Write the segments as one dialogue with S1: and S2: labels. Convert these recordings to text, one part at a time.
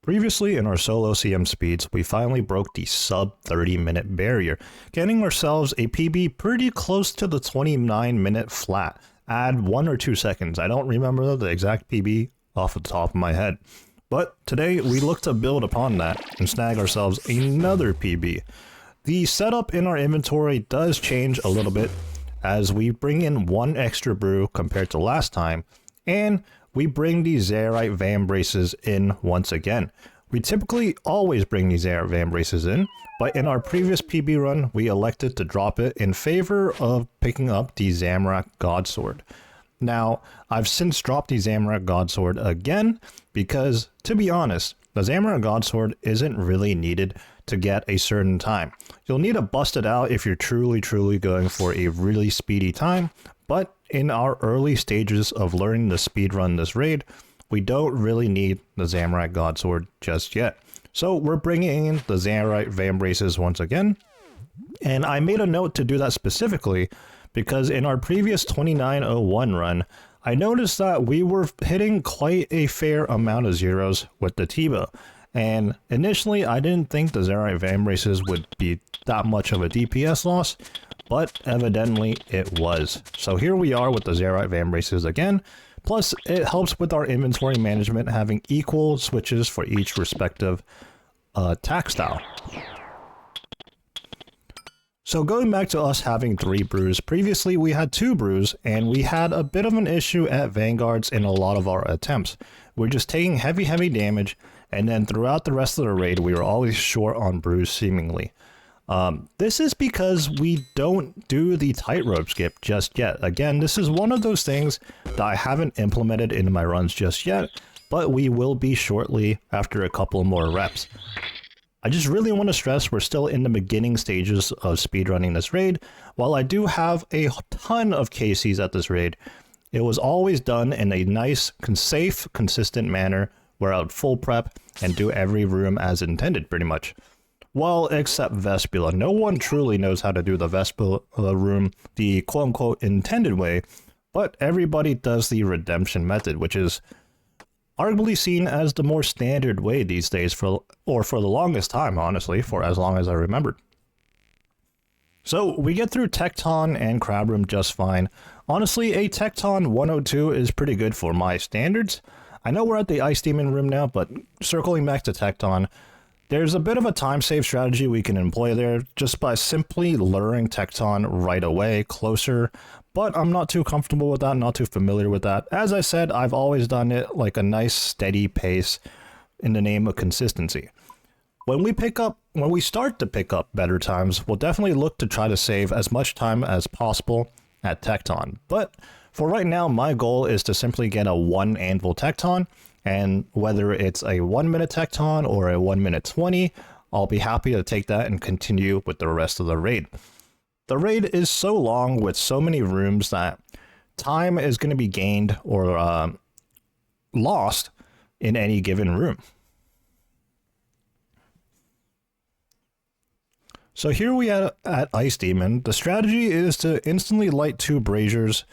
S1: Previously in our solo CM speeds, we finally broke the sub 30-minute barrier, getting ourselves a PB pretty close to the 29-minute flat. Add 1 or 2 seconds, I don't remember the exact PB off the top of my head. But today we look to build upon that and snag ourselves another PB. The setup in our inventory does change a little bit as we bring in 1 extra brew compared to last time, and we bring the Zarite Van Braces in once again. We typically always bring these Zarite Van Braces in, but in our previous PB run, we elected to drop it in favor of picking up the Zamorak Godsword. Now, I've since dropped the Zamorak Godsword again, because, to be honest, the Zamorak Godsword isn't really needed to get a certain time. You'll need to bust it out if you're truly going for a really speedy time, but in our early stages of learning to speedrun this raid, we don't really need the Zamorak Godsword just yet. So we're bringing in the Zarite Van Braces once again, and I made a note to do that specifically because in our previous 2901 run, I noticed that we were hitting quite a fair amount of zeros with the T-bow. And initially, I didn't think the Zarite Van Braces would be that much of a DPS loss, but evidently it was. So here we are with the Zarite Van Braces again. Plus, it helps with our inventory management having equal switches for each respective attack style. So going back to us having 3 brews, previously we had 2 brews, and we had a bit of an issue at Vanguards in a lot of our attempts. We're just taking heavy damage, and then throughout the rest of the raid, we were always short on brews seemingly. This is because we don't do the tightrope skip just yet. Again, this is one of those things that I haven't implemented into my runs just yet, but we will be shortly after a couple more reps. I just really want to stress we're still in the beginning stages of speedrunning this raid. While I do have a ton of KCs at this raid, it was always done in a nice, safe, consistent manner where I would full prep and do every room as intended pretty much. Well, except Vespula. No one truly knows how to do the Vespula room the quote-unquote intended way, but everybody does the redemption method, which is arguably seen as the more standard way these days for the longest time, honestly, for as long as I remembered. So we get through Tecton and Crab room just fine. Honestly, a Tecton 102 is pretty good for my standards. I know we're at the Ice Demon room now, but circling back to Tecton, there's a bit of a time save strategy we can employ there just by simply luring Tecton right away, closer, but I'm not too comfortable with that, not too familiar with that. As I said, I've always done it like a nice steady pace in the name of consistency. When we start to pick up better times, we'll definitely look to try to save as much time as possible at Tecton. But for right now, my goal is to simply get a 1 anvil Tecton, and whether it's a 1 minute Tecton or a 1 minute 20, I'll be happy to take that and continue with the rest of the raid. The raid is so long with so many rooms that time is going to be gained or lost in any given room. So here we are at Ice Demon. The strategy is to instantly light 2 braziers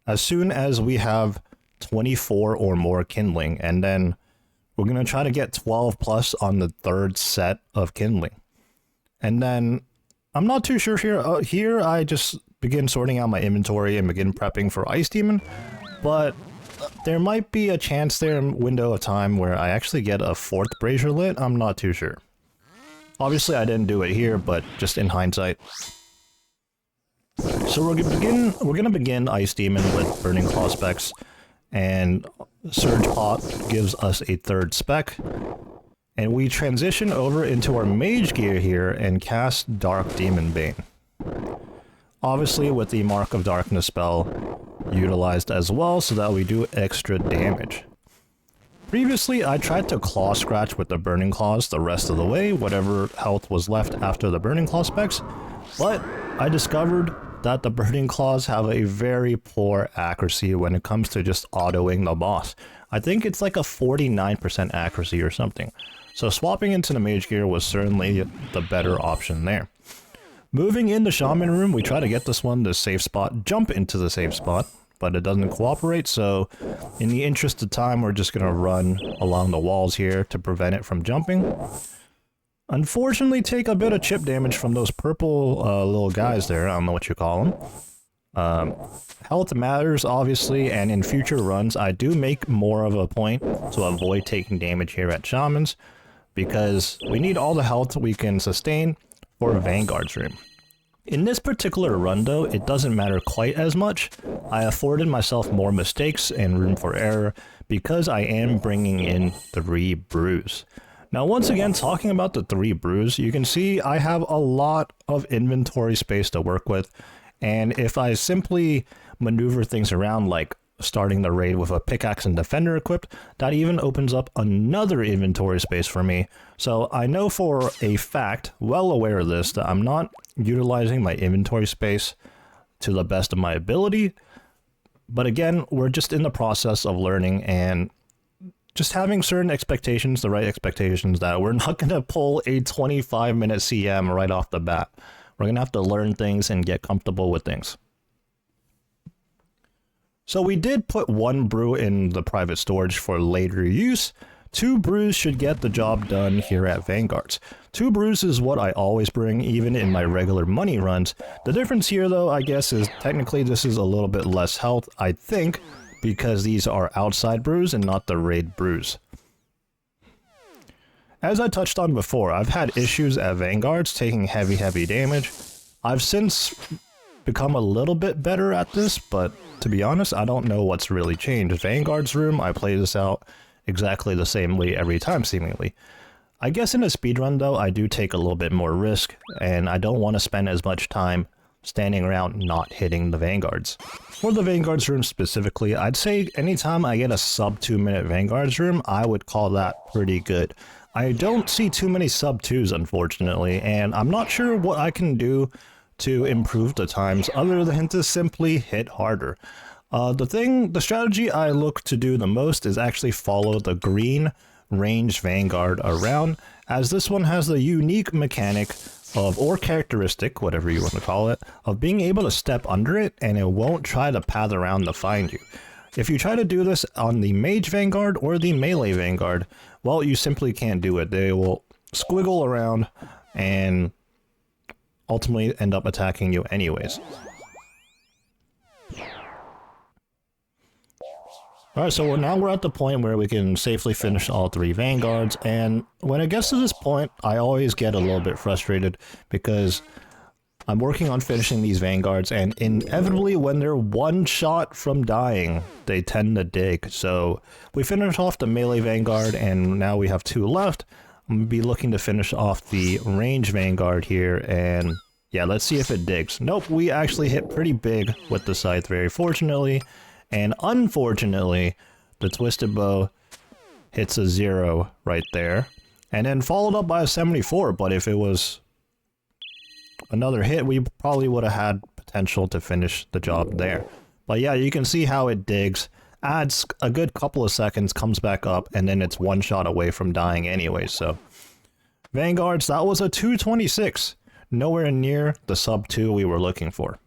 S1: as soon as we have 24 or more kindling, and then we're going to try to get 12 plus on the 3rd set of kindling. And then I'm not too sure here. Here I just begin sorting out my inventory and begin prepping for Ice Demon, but there might be a chance there in window of time where I actually get a 4th brazier lit. I'm not too sure. Obviously I didn't do it here, but just in hindsight. So we're gonna begin Ice Demon with Burning Claw specs, and Surge Pot gives us a 3rd spec, and we transition over into our mage gear here and cast Dark Demon Bane. Obviously with the Mark of Darkness spell utilized as well so that we do extra damage. Previously I tried to claw scratch with the Burning Claws the rest of the way, whatever health was left after the Burning Claw specs, but I discovered that the Burning Claws have a very poor accuracy when it comes to just autoing the boss. I think it's like a 49% accuracy or something. So swapping into the mage gear was certainly the better option there. Moving in the Shaman room, we try to get this one the safe spot, jump into the safe spot, but it doesn't cooperate, so in the interest of time, we're just going to run along the walls here to prevent it from jumping. Unfortunately, take a bit of chip damage from those purple little guys there. I don't know what you call them. Health matters, obviously, and in future runs, I do make more of a point to avoid taking damage here at Shamans, because we need all the health we can sustain for Vanguard's room. In this particular run, though, it doesn't matter quite as much. I afforded myself more mistakes and room for error because I am bringing in 3 brews. Now, once again, talking about the 3 brews, you can see I have a lot of inventory space to work with, and if I simply maneuver things around, like starting the raid with a pickaxe and defender equipped, that even opens up another inventory space for me. So I know for a fact, well aware of this, that I'm not utilizing my inventory space to the best of my ability. But again, we're just in the process of learning and just having certain expectations, the right expectations, that we're not going to pull a 25-minute CM right off the bat. We're going to have to learn things and get comfortable with things. So we did put 1 brew in the private storage for later use. 2 brews should get the job done here at Vanguards. 2 brews is what I always bring, even in my regular money runs. The difference here, though, I guess, is technically this is a little bit less health, I think, because these are outside brews and not the raid brews. As I touched on before, I've had issues at Vanguards taking heavy damage. I've since become a little bit better at this, but to be honest, I don't know what's really changed. Vanguard's room, I play this out exactly the same way every time, seemingly. I guess in a speedrun, though, I do take a little bit more risk, and I don't want to spend as much time standing around not hitting the Vanguards. For the Vanguards room specifically, I'd say anytime I get a sub 2-minute Vanguards room, I would call that pretty good. I don't see too many sub 2s, unfortunately, and I'm not sure what I can do to improve the times other than to simply hit harder. The strategy I look to do the most is actually follow the green ranged Vanguard around, as this one has the unique mechanic of, or characteristic, whatever you want to call it, of being able to step under it and it won't try to path around to find you. If you try to do this on the Mage Vanguard or the Melee Vanguard, well, you simply can't do it. They will squiggle around and ultimately end up attacking you anyways. Alright, so now we're at the point where we can safely finish all 3 Vanguards, and when it gets to this point, I always get a little bit frustrated because I'm working on finishing these Vanguards, and inevitably when they're 1 shot from dying, they tend to dig. So we finished off the Melee Vanguard, and now we have 2 left. I'm going to be looking to finish off the Range Vanguard here, and yeah, let's see if it digs. Nope, we actually hit pretty big with the scythe, very fortunately. And unfortunately, the Twisted Bow hits a 0 right there. And then followed up by a 74, but if it was another hit, we probably would have had potential to finish the job there. But yeah, you can see how it digs, adds a good couple of seconds, comes back up, and then it's 1 shot away from dying anyway. So Vanguards, that was a 226. Nowhere near the sub 2 we were looking for.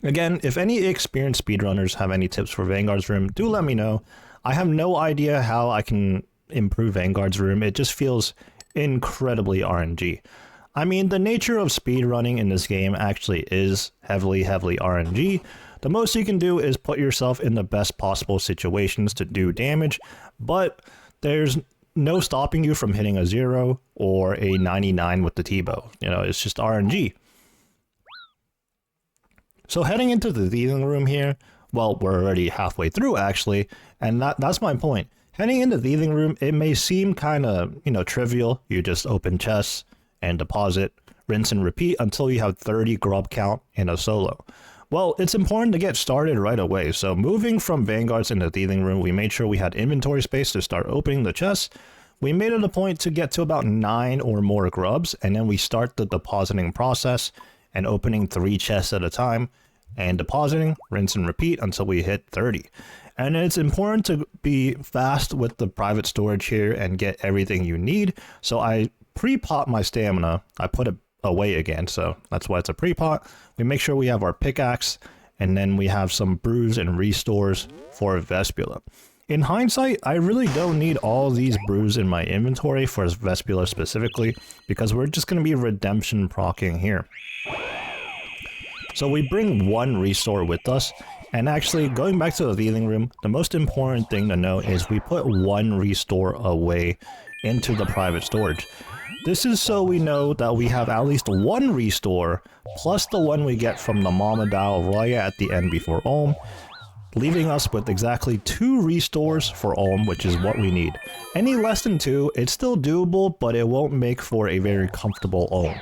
S1: Again, if any experienced speedrunners have any tips for Vanguard's room, do let me know. I have no idea how I can improve Vanguard's room. It just feels incredibly RNG. I mean, the nature of speedrunning in this game actually is heavily RNG. The most you can do is put yourself in the best possible situations to do damage, but there's no stopping you from hitting a 0 or a 99 with the T-bow. You know, it's just RNG. So heading into the thieving room here, well, we're already halfway through actually, and that's my point. Heading into the thieving room, it may seem kind of, trivial. You just open chests and deposit, rinse and repeat until you have 30 grub count in a solo. Well, it's important to get started right away. So moving from Vanguards into the thieving room, we made sure we had inventory space to start opening the chests. We made it a point to get to about 9 or more grubs, and then we start the depositing process and opening 3 chests at a time and depositing, rinse and repeat until we hit 30. And it's important to be fast with the private storage here and get everything you need. So I pre-pot my stamina. I put it away again, so that's why it's a pre-pot. We make sure we have our pickaxe and then we have some brews and restores for Vespula. In hindsight, I really don't need all these brews in my inventory for Vespula specifically, because we're just going to be redemption procking here. So we bring one restore with us, and actually going back to the healing room, the most important thing to note is we put one restore away into the private storage. This is so we know that we have at least one restore, plus the one we get from the Muttadile Roya at the end before Ohm, leaving us with exactly 2 restores for Ohm, which is what we need. Any less than 2, it's still doable, but it won't make for a very comfortable Ohm.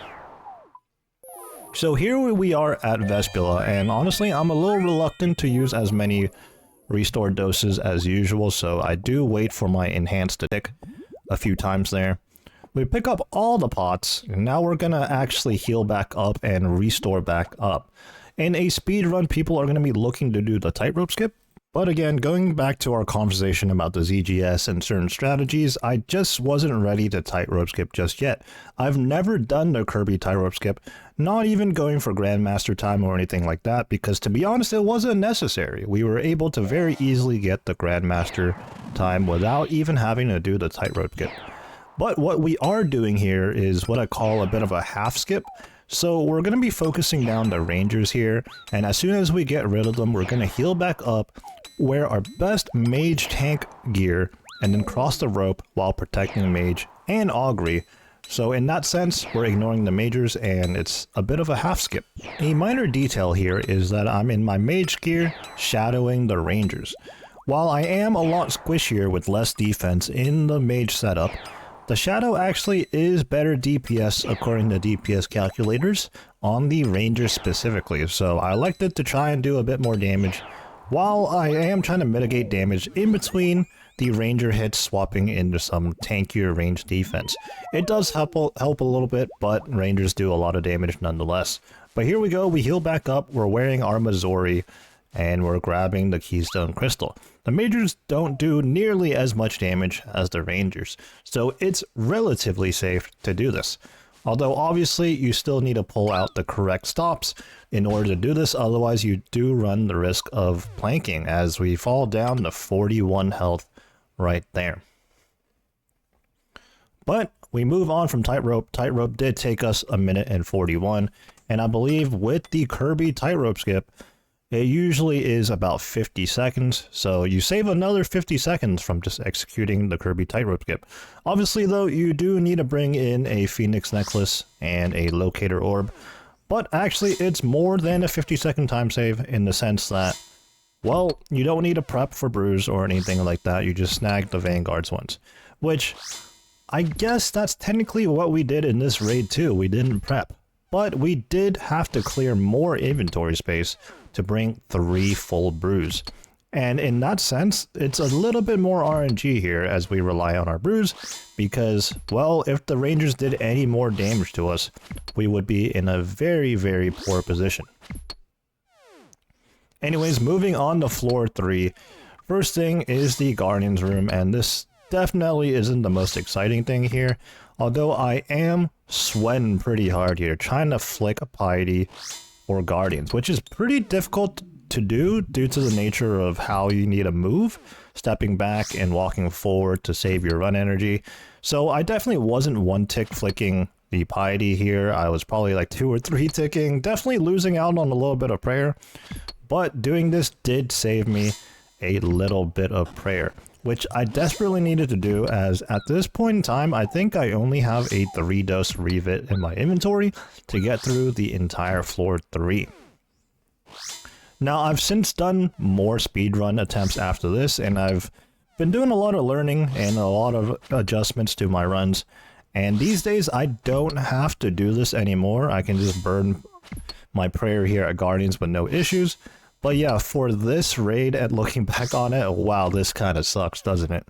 S1: So here we are at Vespula, and honestly, I'm a little reluctant to use as many restore doses as usual, so I do wait for my enhanced to tick a few times there. We pick up all the pots, and now we're gonna actually heal back up and restore back up. In a speed run, people are gonna be looking to do the tightrope skip. But again, going back to our conversation about the ZGS and certain strategies, I just wasn't ready to tightrope skip just yet. I've never done the Kirby tightrope skip, not even going for Grandmaster time or anything like that, because to be honest, it wasn't necessary. We were able to very easily get the Grandmaster time without even having to do the tightrope skip. But what we are doing here is what I call a bit of a half skip. So we're going to be focusing down the Rangers here, and as soon as we get rid of them, we're going to heal back up, wear our best mage tank gear, and then cross the rope while protecting mage and augury. So in that sense, we're ignoring the majors, and it's a bit of a half skip. A minor detail here is that I'm in my mage gear shadowing the Rangers. While I am a lot squishier with less defense in the mage setup, the shadow actually is better DPS according to DPS calculators on the Ranger specifically, so I elected to try and do a bit more damage while I am trying to mitigate damage in between the Ranger hits swapping into some tankier range defense. It does help a little bit, but Rangers do a lot of damage nonetheless. But here we go, we heal back up, we're wearing our Missouri, and we're grabbing the Keystone Crystal. The Majors don't do nearly as much damage as the Rangers, so it's relatively safe to do this. Although obviously you still need to pull out the correct stops in order to do this, otherwise you do run the risk of planking as we fall down to 41 health right there. But we move on from tightrope. Tightrope did take us a minute and 41, and I believe with the Kirby tightrope skip, it usually is about 50 seconds, so you save another 50 seconds from just executing the Kirby tightrope skip. Obviously though, you do need to bring in a Phoenix necklace and a locator orb, but actually it's more than a 50-second time save in the sense that, well, you don't need to prep for brews or anything like that, you just snag the Vanguards ones. Which, I guess that's technically what we did in this raid too, we didn't prep. But we did have to clear more inventory space to bring 3 full brews. And in that sense, it's a little bit more RNG here as we rely on our brews, because, well, if the Rangers did any more damage to us, we would be in a very, very poor position. Anyways, moving on to floor 3. First thing is the Guardians room, and this definitely isn't the most exciting thing here, although I am sweating pretty hard here, trying to flick a Piety or Guardians, which is pretty difficult to do due to the nature of how you need to move, stepping back and walking forward to save your run energy. So I definitely wasn't one tick flicking the Piety here, I was probably like 2 or 3 ticking, definitely losing out on a little bit of prayer, but doing this did save me a little bit of prayer, which I desperately needed to do, as at this point in time, I think I only have a 3-dose Revit in my inventory to get through the entire floor 3. Now, I've since done more speedrun attempts after this, and I've been doing a lot of learning and a lot of adjustments to my runs, and these days I don't have to do this anymore. I can just burn my prayer here at Guardians with no issues. But yeah, for this raid and looking back on it, wow, this kind of sucks, doesn't it?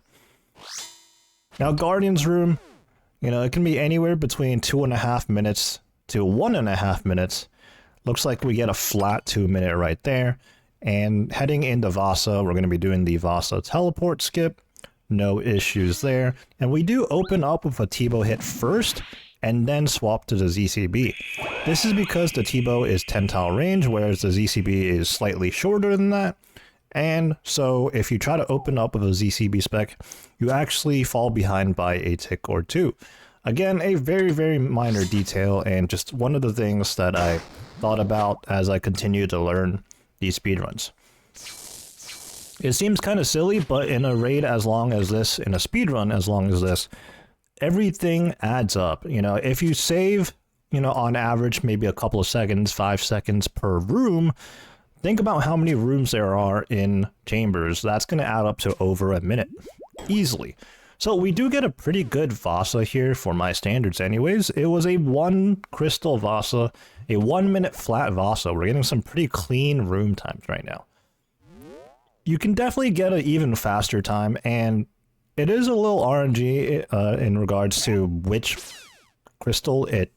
S1: Now, Guardians room, you know, it can be anywhere between 2.5 minutes to 1.5 minutes. Looks like we get a flat 2-minute right there. And heading into Vasa, we're going to be doing the Vasa teleport skip. No issues there. And we do open up with a Tebow hit first, and then swap to the ZCB. This is because the T-bow is 10 tile range, whereas the ZCB is slightly shorter than that. And so if you try to open up with a ZCB spec, you actually fall behind by a tick or two. Again, a very, very minor detail, and just one of the things that I thought about as I continue to learn these speedruns. It seems kind of silly, but in a raid as long as this, in a speedrun as long as this, everything adds up. You know, if you save, you know, on average, maybe a couple of seconds, 5 seconds per room, think about how many rooms there are in chambers. That's going to add up to over a minute, easily. So we do get a pretty good Vasa here for my standards anyways. It was a 1 crystal Vasa, a 1 minute flat Vasa. We're getting some pretty clean room times right now. You can definitely get an even faster time, and it is a little RNG in regards to which crystal it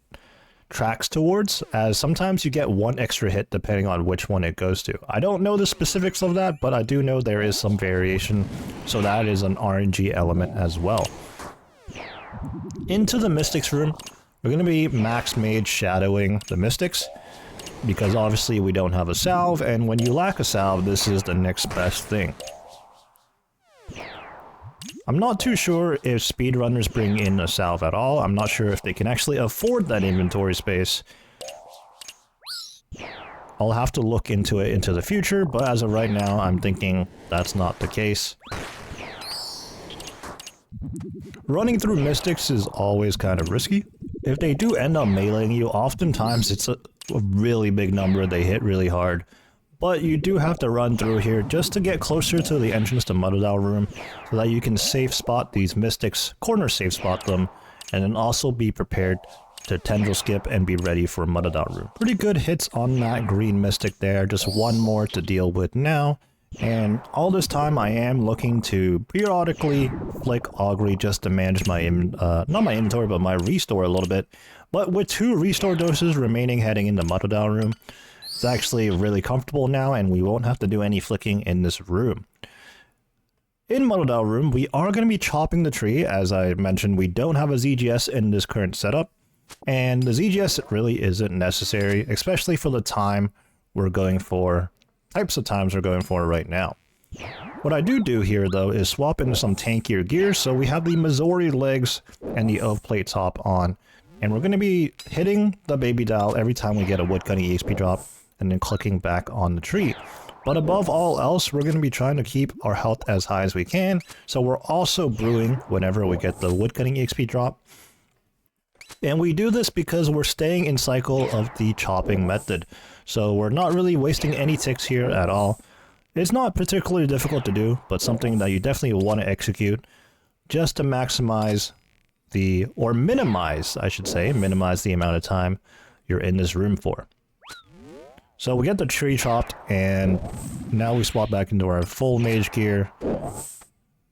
S1: tracks towards, as sometimes you get 1 extra hit depending on which one it goes to. I don't know the specifics of that, but I do know there is some variation, so that is an RNG element as well. Into the Mystics room, we're going to be max mage shadowing the Mystics, because obviously we don't have a salve, and when you lack a salve, this is the next best thing. I'm not too sure if speedrunners bring in a salve at all. I'm not sure if they can actually afford that inventory space. I'll have to look into it into the future, but as of right now, I'm thinking that's not the case. Running through Mystics is always kind of risky. If they do end up meleeing you, oftentimes it's a really big number, they hit really hard. But you do have to run through here just to get closer to the entrance to Muttadile room, so that you can safe spot these Mystics, corner safe spot them, and then also be prepared to tendril skip and be ready for Muttadile room. Pretty good hits on that green Mystic there, just 1 more to deal with now. And all this time I am looking to periodically flick Augury just to manage my, not my inventory, but my restore a little bit. But with 2 restore doses remaining heading into Muttadile room, it's actually really comfortable now, and we won't have to do any flicking in this room. In Muttadile room, we are going to be chopping the tree. As I mentioned, we don't have a ZGS in this current setup, and the ZGS really isn't necessary, especially for the time we're going for, types of times we're going for right now. What I do here, though, is swap into some tankier gear, so we have the Missouri legs and the Oath Plate top on, and we're going to be hitting the baby dial every time we get a woodcutting EXP drop, and then clicking back on the tree. But above all else, we're going to be trying to keep our health as high as we can, so we're also brewing whenever we get the woodcutting EXP drop. And we do this because we're staying in cycle of the chopping method, so we're not really wasting any ticks here at all. It's not particularly difficult to do, but something that you definitely want to execute just to maximize the, or minimize, I should say, minimize the amount of time you're in this room for. So we get the tree chopped, and now we swap back into our full mage gear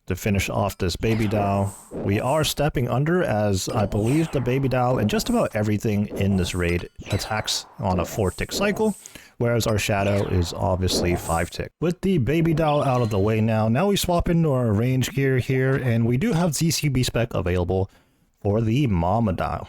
S1: to finish off this baby dial. We are stepping under, as I believe the baby dial and just about everything in this raid attacks on a 4-tick cycle, whereas our shadow is obviously 5-tick. With the baby dial out of the way now we swap into our range gear here, and we do have ZCB spec available for the mama dial.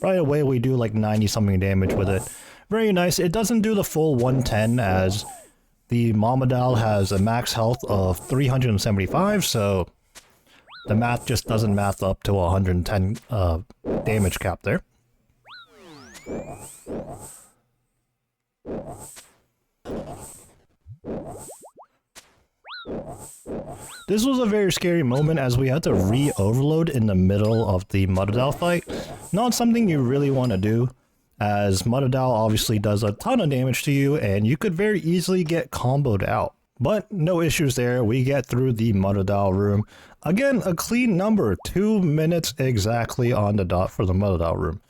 S1: Right away we do like 90 something damage with it. Very nice. It doesn't do the full 110, as the Muttadile has a max health of 375, so the math just doesn't math up to 110 damage cap there. This was a very scary moment, as we had to re-overload in the middle of the Muttadile fight. Not something you really want to do, as Muttadile obviously does a ton of damage to you, and you could very easily get comboed out. But no issues there, we get through the Muttadile room. Again, a clean number, 2 minutes exactly on the dot for the Muttadile room.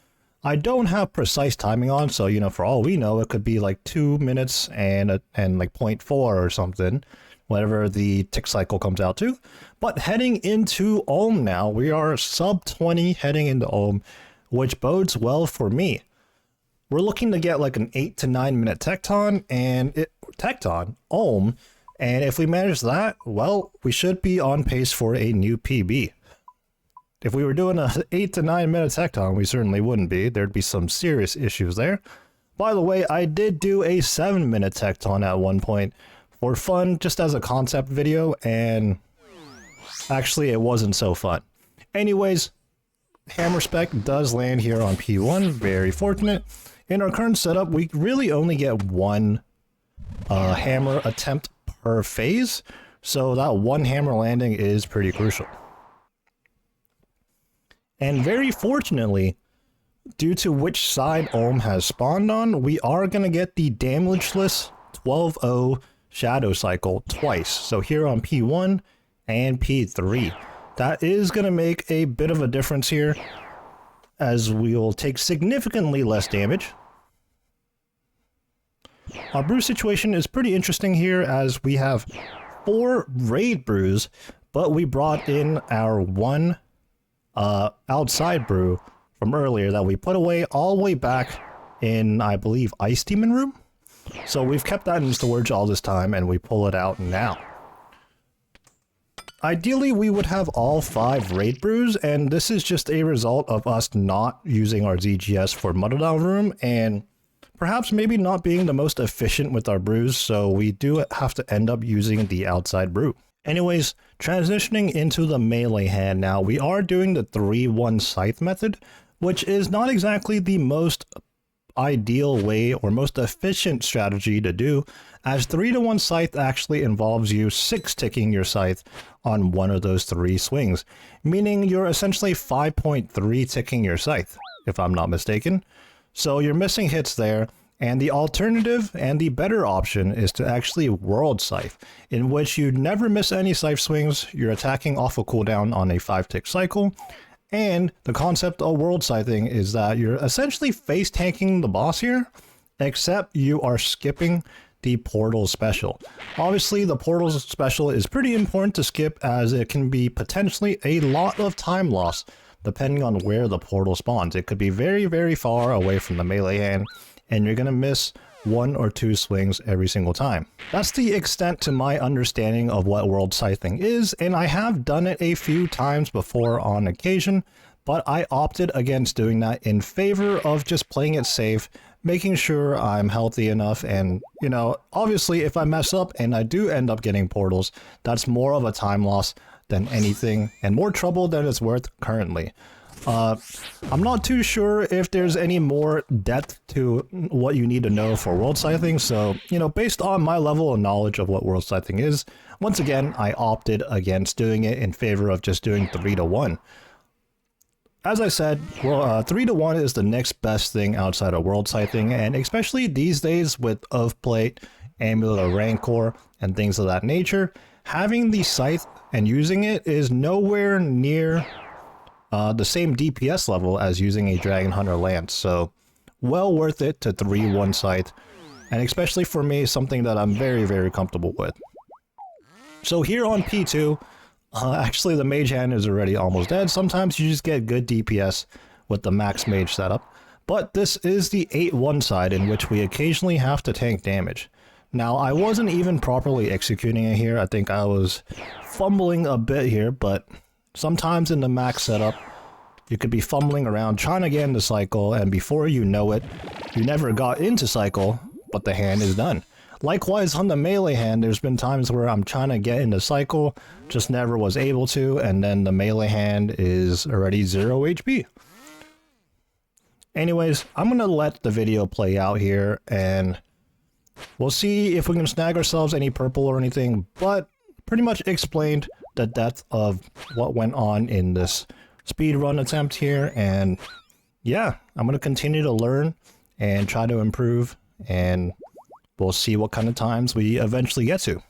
S1: I don't have precise timing on, so you know, for all we know, it could be like 2 minutes and like 0.4 or something. Whatever the tick cycle comes out to. But heading into Ohm now, we are sub 20 heading into Ohm, which bodes well for me. We're looking to get like an 8 to 9 minute Tecton, and Ohm, And if we manage that, well, we should be on pace for a new PB. If we were doing a 8 to 9 minute Tecton, we certainly wouldn't be. There'd be some serious issues there. By the way, I did do a 7-minute Tecton at one point for fun, just as a concept video, and actually it wasn't so fun. Anyways, hammer spec does land here on P1, very fortunate. In our current setup, we really only get one hammer attempt per phase, so that one hammer landing is pretty crucial. And very fortunately, due to which side Ohm has spawned on, we are going to get the damageless 12-0 shadow cycle twice. So here on P1 and P3. That is going to make a bit of a difference here, as we'll take significantly less damage. Our brew situation is pretty interesting here, as we have 4 raid brews, but we brought in our one outside brew from earlier that we put away all the way back in, I believe, Ice Demon Room. So we've kept that in storage all this time, and we pull it out now. Ideally, we would have all 5 raid brews, and this is just a result of us not using our ZGS for Muttadile Room, and perhaps maybe not being the most efficient with our brews, so we do have to end up using the outside brew. Anyways, transitioning into the melee hand now, we are doing the 3-1 scythe method, which is not exactly the most ideal way or most efficient strategy to do, as 3-1 scythe actually involves you 6-ticking your scythe on one of those 3 swings, meaning you're essentially 5.3 ticking your scythe, if I'm not mistaken. So you're missing hits there. And the alternative and the better option is to actually World Scythe, in which you never miss any scythe swings, you're attacking off a cooldown on a 5-tick cycle, and the concept of World Scything is that you're essentially face tanking the boss here, except you are skipping the portal special. Obviously, the portal special is pretty important to skip, as it can be potentially a lot of time loss depending on where the portal spawns. It could be very, very far away from the melee hand, and you're going to miss 1 or 2 swings every single time. That's the extent to my understanding of what World Scything is, and I have done it a few times before on occasion, but I opted against doing that in favor of just playing it safe, making sure I'm healthy enough, and, you know, obviously if I mess up and I do end up getting portals, that's more of a time loss than anything, and more trouble than it's worth currently. I'm not too sure if there's any more depth to what you need to know for World Scything, so, you know, based on my level of knowledge of what World Scything is, once again, I opted against doing it in favor of just doing 3-1. As I said, well, 3-1 is the next best thing outside of World Scything, and especially these days with Of Plate, Amulet of Rancor, and things of that nature, having the Scythe and using it is nowhere near the same DPS level as using a Dragon Hunter Lance, so well worth it to 3-1 Scythe, and especially for me, something that I'm very, very comfortable with. So here on P2, actually the mage hand is already almost dead. Sometimes you just get good DPS with the max mage setup, but this is the 8-1 side in which we occasionally have to tank damage. Now, I wasn't even properly executing it here. I think I was fumbling a bit here, but sometimes in the max setup, you could be fumbling around trying to get into cycle, and before you know it, you never got into cycle, but the hand is done. Likewise, on the melee hand, there's been times where I'm trying to get into cycle, just never was able to, and then the melee hand is already 0 HP. Anyways, I'm going to let the video play out here, and we'll see if we can snag ourselves any purple or anything, but pretty much explained the depth of what went on in this speedrun attempt here, and yeah, I'm going to continue to learn and try to improve, and we'll see what kind of times we eventually get to.